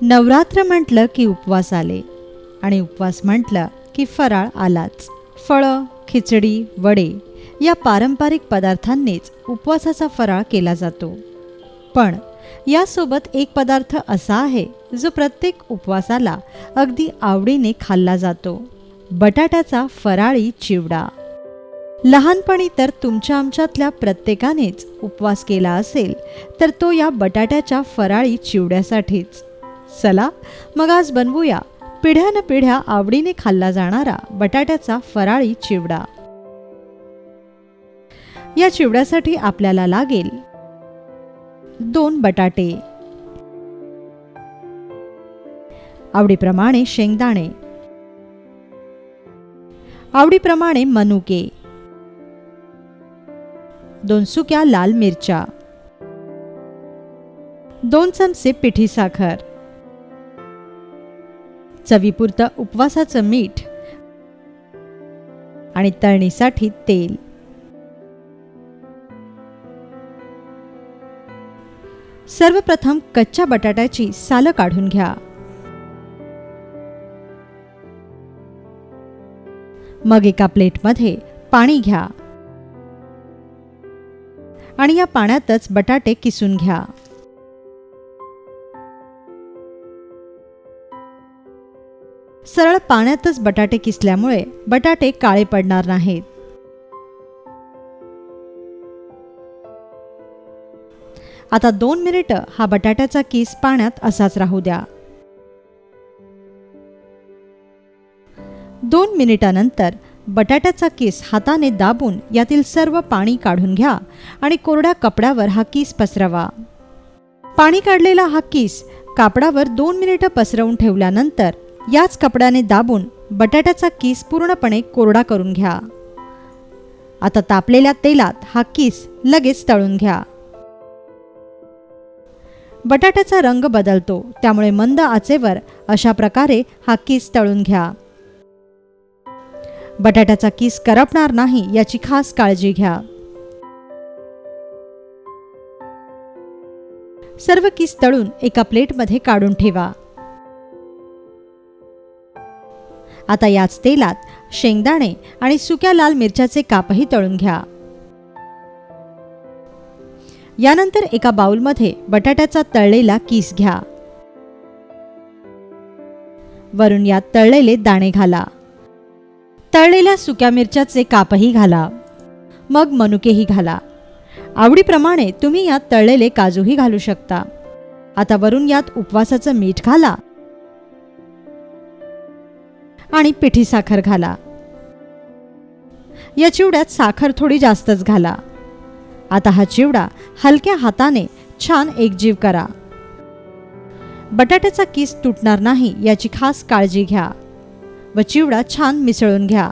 नवरात्र म्हटलं की उपवास आले आणि उपवास म्हटलं की फराळ आलाच. फळं, खिचडी, वडे या पारंपरिक पदार्थांनीच उपवासाचा फराळ केला जातो. पण यासोबत एक पदार्थ असा आहे जो प्रत्येक उपवासाला अगदी आवडीने खाल्ला जातो, बटाट्याचा फराळी चिवडा. लहानपणी तर तुमच्या आमच्यातल्या प्रत्येकानेच उपवास केला असेल तर तो या बटाट्याच्या फराळी चिवड्यासाठीच. चला मग आज बनवूया पिढ्यानपिढ्या आवडीने खाल्ला जाणारा बटाट्याचा फराळी चिवडा. या चिवड्यासाठी आपल्याला लागेल 2 बटाटे, आवडीप्रमाणे शेंगदाणे, आवडीप्रमाणे मनुके, 2 सुक्या लाल मिरच्या, 2 चमचे पिठी साखर, चवीपुरतं उपवासाचं मीठ आणि तळणीसाठी तेल. सर्वप्रथम कच्च्या बटाट्याची सालं काढून घ्या. मग एका प्लेटमध्ये पाणी घ्या आणि या पाण्यातच बटाटे किसून घ्या. सरळ पाण्यातच बटाटे किसल्यामुळे बटाटे काळे पडणार नाहीत. आता 2 मिनिटं हा बटाट्याचा किस पाण्यात असाच राहू द्या. 2 मिनिटांनंतर बटाट्याचा किस हाताने दाबून यातील सर्व पाणी काढून घ्या आणि कोरड्या कपड्यावर हा किस पसरवा. पाणी काढलेला हा किस कापडावर 2 मिनिटं पसरवून ठेवल्यानंतर याच कपड्याने दाबून बटाट्याचा किस पूर्णपणे कोरडा करून घ्या. आता तापलेल्या तेलात हा किस लगेच तळून घ्या. बटाट्याचा रंग बदलतो, त्यामुळे मंद आचेवर अशा प्रकारे हा किस तळून घ्या. बटाट्याचा किस करपणार नाही याची खास काळजी घ्या. सर्व किस तळून एका प्लेटमध्ये काढून ठेवा. आता याच तेलात शेंगदाणे आणि सुक्या लाल मिरच्याचे कापही तळून घ्या. यानंतर एका बाउलमध्ये बटाट्याचा तळलेला किस घ्या. वरून यात तळलेले दाणे घाला. तळलेल्या सुक्या मिरच्याचे कापही घाला. मग मनुकेही घाला. आवडीप्रमाणे तुम्ही यात तळलेले काजूही घालू शकता. आता वरून यात उपवासाचं मीठ घाला आणि पिठी साखर घाला. या चिवड्यात साखर थोडी जास्तच घाला. आता हा चिवडा हलक्या हाताने छान एकजीव करा. बटाट्याचा किस तुटणार नाही याची खास काळजी घ्या व चिवडा छान मिसळून घ्या.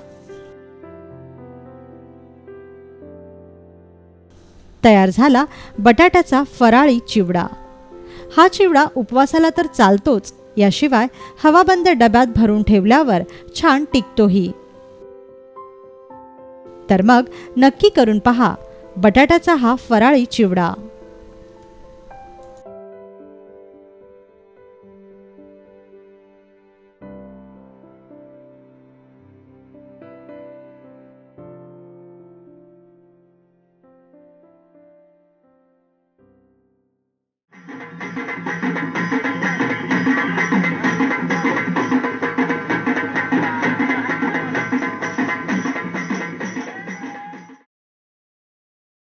तयार झाला बटाट्याचा फराळी चिवडा. हा चिवडा उपवासाला तर चालतोच, याशिवाय हवाबंद डब्यात भरून ठेवल्यावर छान टिकतोही. तर मग नक्की करून पहा बटाट्याचा हा फराळी चिवडा.